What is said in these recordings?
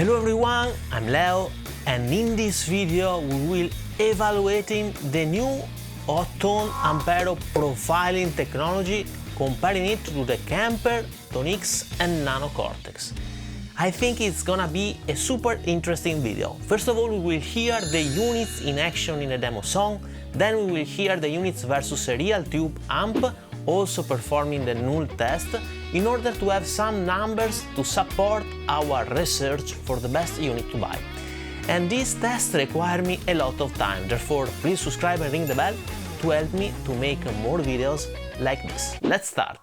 Hello everyone, I'm Leo, and in this video we will evaluating the new Hotone Ampero profiling technology, comparing it to the Kemper, ToneX and Nano Cortex. I think it's gonna be a super interesting video. First of all, we will hear the units in action in a demo song, then we will hear the units versus a real tube amp, also performing the Null Test, in order to have some numbers to support our research for the best unit to buy. And these tests require me a lot of time, therefore please subscribe and ring the bell to help me to make more videos like this. Let's start!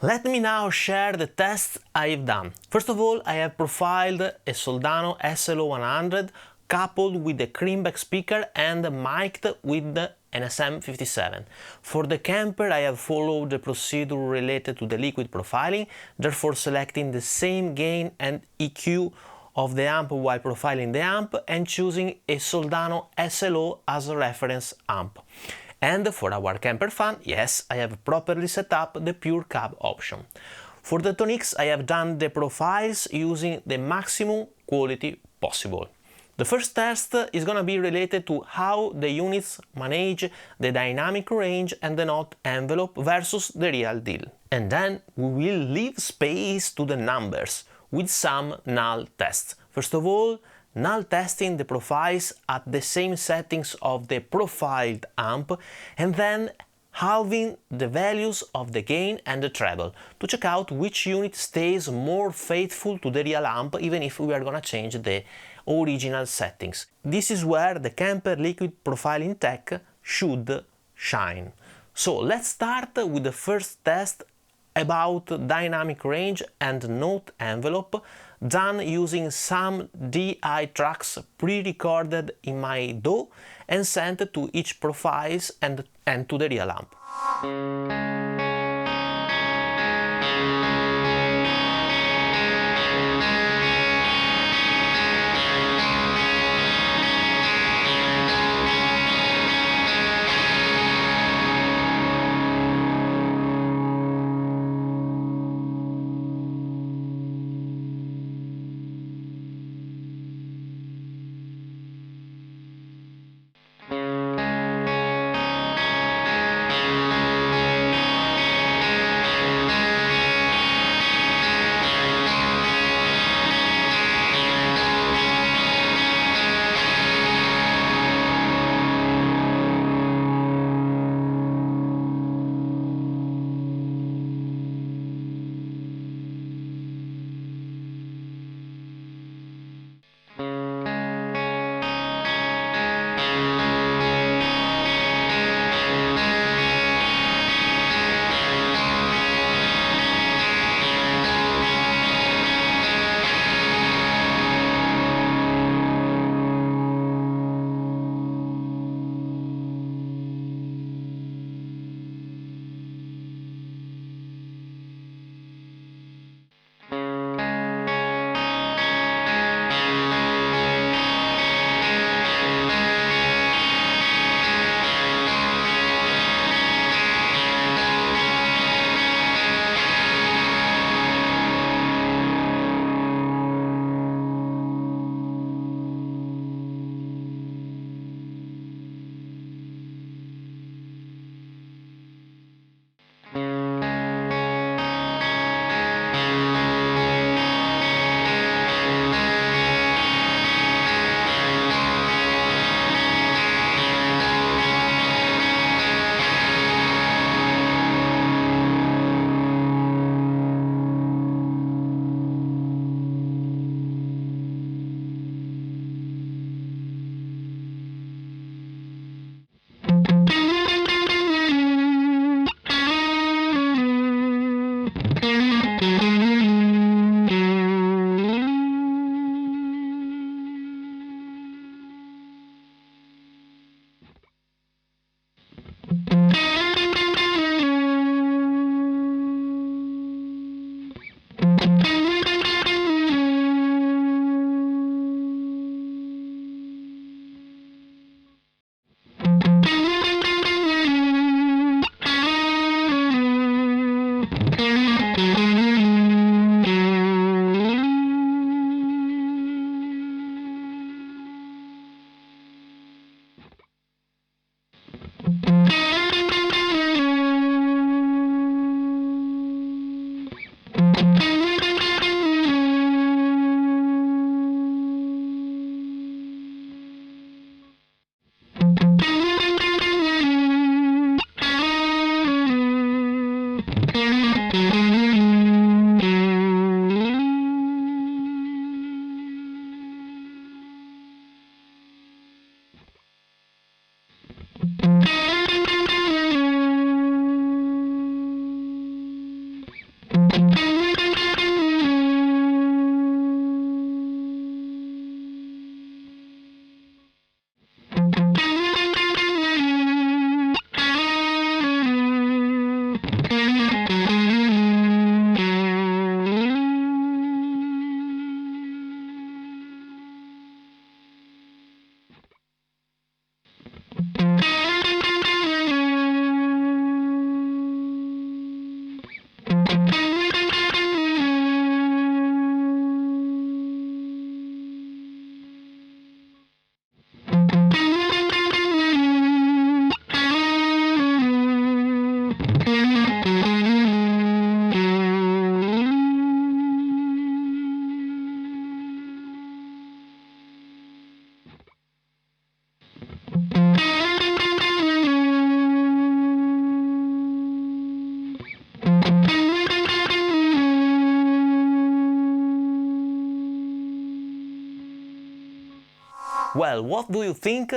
Let me now share the tests I've done. First of all, I have profiled a Soldano SLO100 coupled with a Greenback speaker and mic'd with the NSM57. For the Kemper, I have followed the procedure related to the liquid profiling, therefore selecting the same gain and EQ of the amp while profiling the amp and choosing a Soldano SLO as a reference amp. And for our Kemper fan, yes, I have properly set up the pure cab option. For the ToneX, I have done the profiles using the maximum quality possible. The first test is gonna be related to how the units manage the dynamic range and the note envelope versus the real deal. And then we will leave space to the numbers with some null tests. First of all, null testing the profiles at the same settings of the profiled amp and then halving the values of the gain and the treble to check out which unit stays more faithful to the real amp even if we are gonna change the original settings. This is where the Kemper liquid profiling tech should shine. So let's start with the first test about dynamic range and note envelope, done using some DI tracks pre-recorded in my DAW and sent to each profiles and to the real amp. Well, what do you think?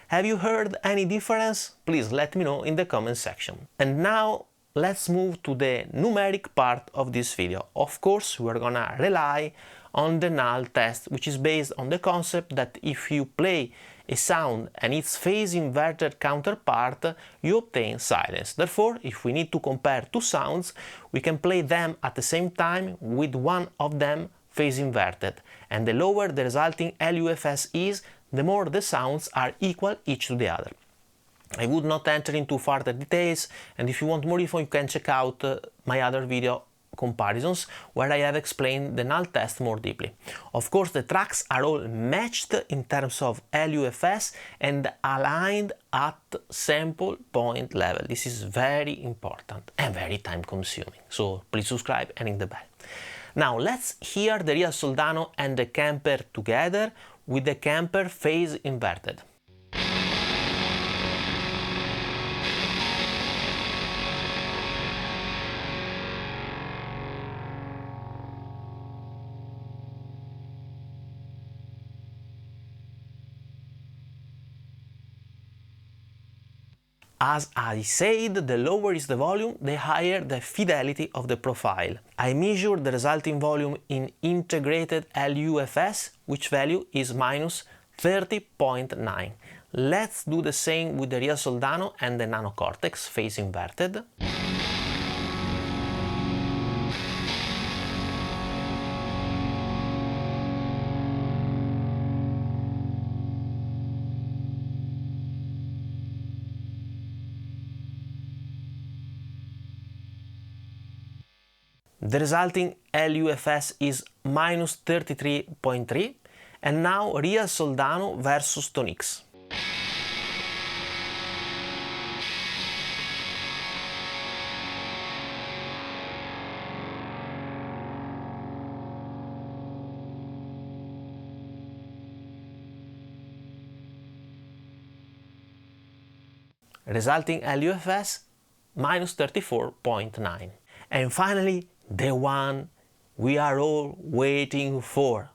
Have you heard any difference? Please let me know in the comment section. And now let's move to the numeric part of this video. Of course, we're gonna rely on the null test, which is based on the concept that if you play a sound and its phase inverted counterpart, you obtain silence. Therefore, if we need to compare two sounds, we can play them at the same time with one of them phase inverted, and the lower the resulting LUFS is, the more the sounds are equal each to the other. I would not enter into further details, and if you want more info you can check out my other video comparisons where I have explained the null test more deeply. Of course, the tracks are all matched in terms of LUFS and aligned at sample point level. This is very important and very time consuming, so please subscribe and ring the bell. Now let's hear the real Soldano and the Kemper together with the Kemper phase inverted. As I said, the lower is the volume, the higher the fidelity of the profile. I measure the resulting volume in integrated LUFS, which value is minus 30.9. Let's do the same with the real Soldano and the Nano Cortex phase inverted. The resulting LUFS is minus 33.3, and now real Soldano versus ToneX. Resulting LUFS minus 34.9. And finally, the one we are all waiting for,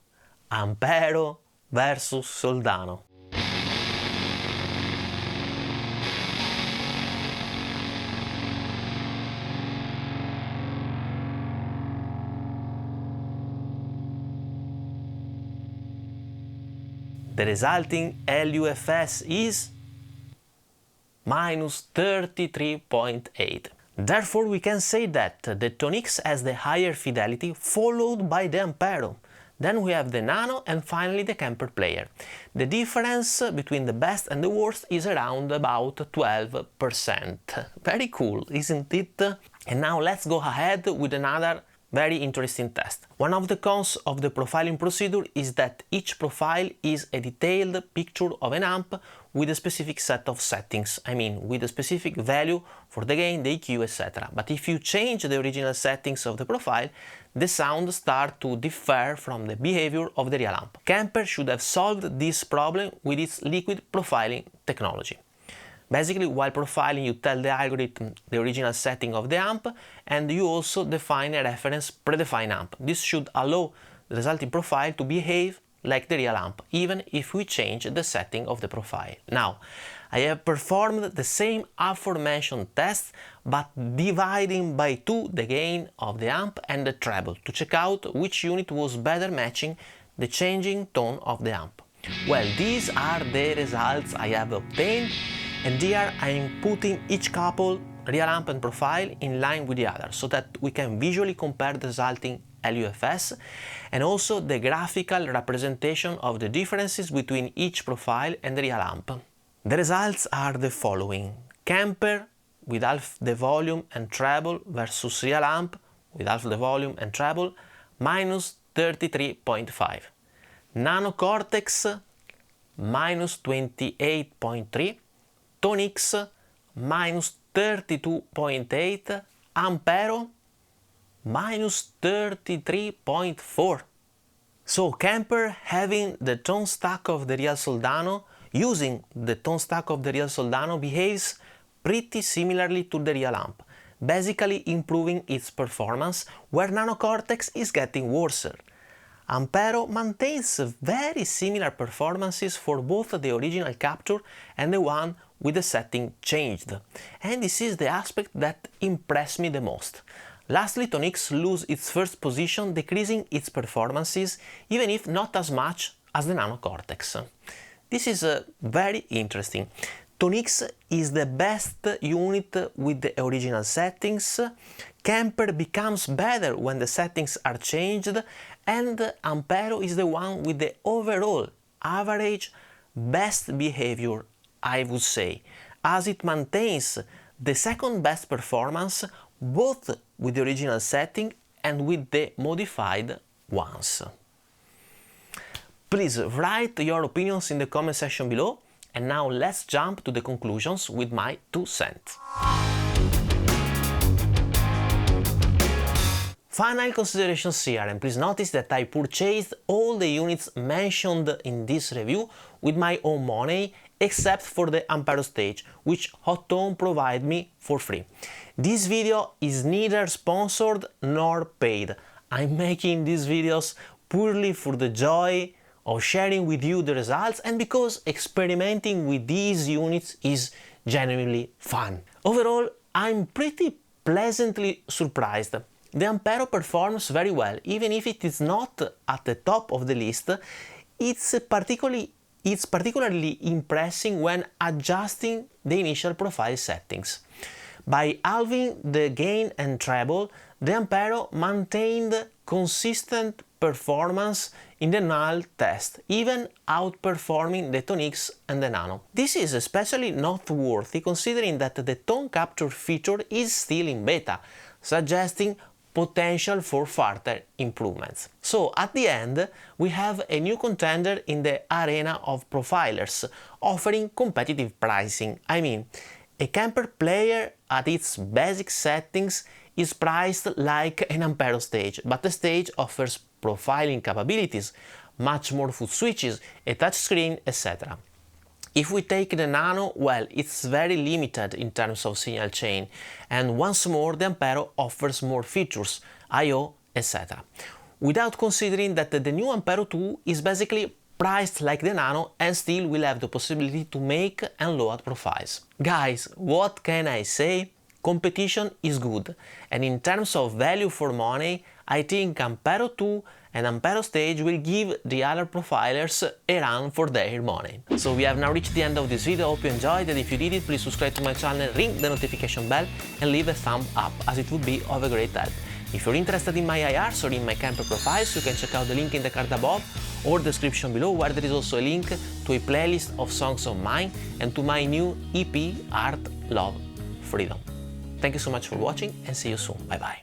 Ampero versus Soldano. The resulting LUFS is minus 33.8. Therefore, we can say that the ToneX has the higher fidelity, followed by the Ampero. Then we have the Nano and finally the Kemper player. The difference between the best and the worst is around about 12%. Very cool, isn't it? And now let's go ahead with another very interesting test. One of the cons of the profiling procedure is that each profile is a detailed picture of an amp with a specific set of settings, I mean with a specific value for the gain, the EQ, etc. But if you change the original settings of the profile, the sound starts to differ from the behavior of the real amp. Kemper should have solved this problem with its liquid profiling technology. Basically, while profiling, you tell the algorithm the original setting of the amp, and you also define a reference predefined amp. This should allow the resulting profile to behave like the real amp, even if we change the setting of the profile. Now, I have performed the same aforementioned test, but dividing by 2 the gain of the amp and the treble to check out which unit was better matching the changing tone of the amp. Well, these are the results I have obtained, and here I am putting each couple, real amp and profile, in line with the other, so that we can visually compare the resulting LUFS and also the graphical representation of the differences between each profile and the real amp. The results are the following: Kemper with half the volume and treble versus real amp with half the volume and treble, minus 33.5. Nano Cortex, minus 28.3. ToneX, minus 32.8. Ampero, minus 33.4. So Kemper, having the tone stack of the real Soldano, using the tone stack of the real Soldano, behaves pretty similarly to the real amp, basically improving its performance, where Nano Cortex is getting worse. Ampero maintains very similar performances for both the original capture and the one with the setting changed, and this is the aspect that impressed me the most. Lastly, ToneX loses its first position, decreasing its performances, even if not as much as the Nano Cortex. This is very interesting. ToneX is the best unit with the original settings, Kemper becomes better when the settings are changed, and Ampero is the one with the overall average best behavior, I would say, as it maintains the second best performance both with the original setting and with the modified ones. Please write your opinions in the comment section below, and now let's jump to the conclusions with my 2 cents. Final considerations here, and please notice that I purchased all the units mentioned in this review with my own money, except for the Ampero stage, which Hotone provided me for free. This video is neither sponsored nor paid. I'm making these videos purely for the joy of sharing with you the results and because experimenting with these units is genuinely fun. Overall, I'm pretty pleasantly surprised. The Ampero performs very well, even if it is not at the top of the list. It's particularly impressive when adjusting the initial profile settings. By halving the gain and treble, the Ampero maintained consistent performance in the Null Test, even outperforming the ToneX and the Nano. This is especially noteworthy considering that the tone capture feature is still in beta, suggesting potential for further improvements. So at the end, we have a new contender in the arena of profilers, offering competitive pricing. I mean, a Kemper player at its basic settings is priced like an Ampero stage, but the stage offers profiling capabilities, much more foot switches, a touchscreen, etc. If we take the Nano, well, it's very limited in terms of signal chain, and once more the Ampero offers more features, I/O, etc. Without considering that the new Ampero 2 is basically priced like the Nano and still will have the possibility to make and load profiles. Guys, what can I say? Competition is good, and in terms of value for money, I think Ampero 2 and Ampero stage will give the other profilers a run for their money. So we have now reached the end of this video. Hope you enjoyed, and if you did it, please subscribe to my channel, ring the notification bell and leave a thumb up, as it would be of a great help. If you're interested in my IRs or in my Kemper profiles, you can check out the link in the card above or description below, where there is also a link to a playlist of songs of mine and to my new EP, Art, Love, Freedom. Thank you so much for watching, and see you soon. Bye bye.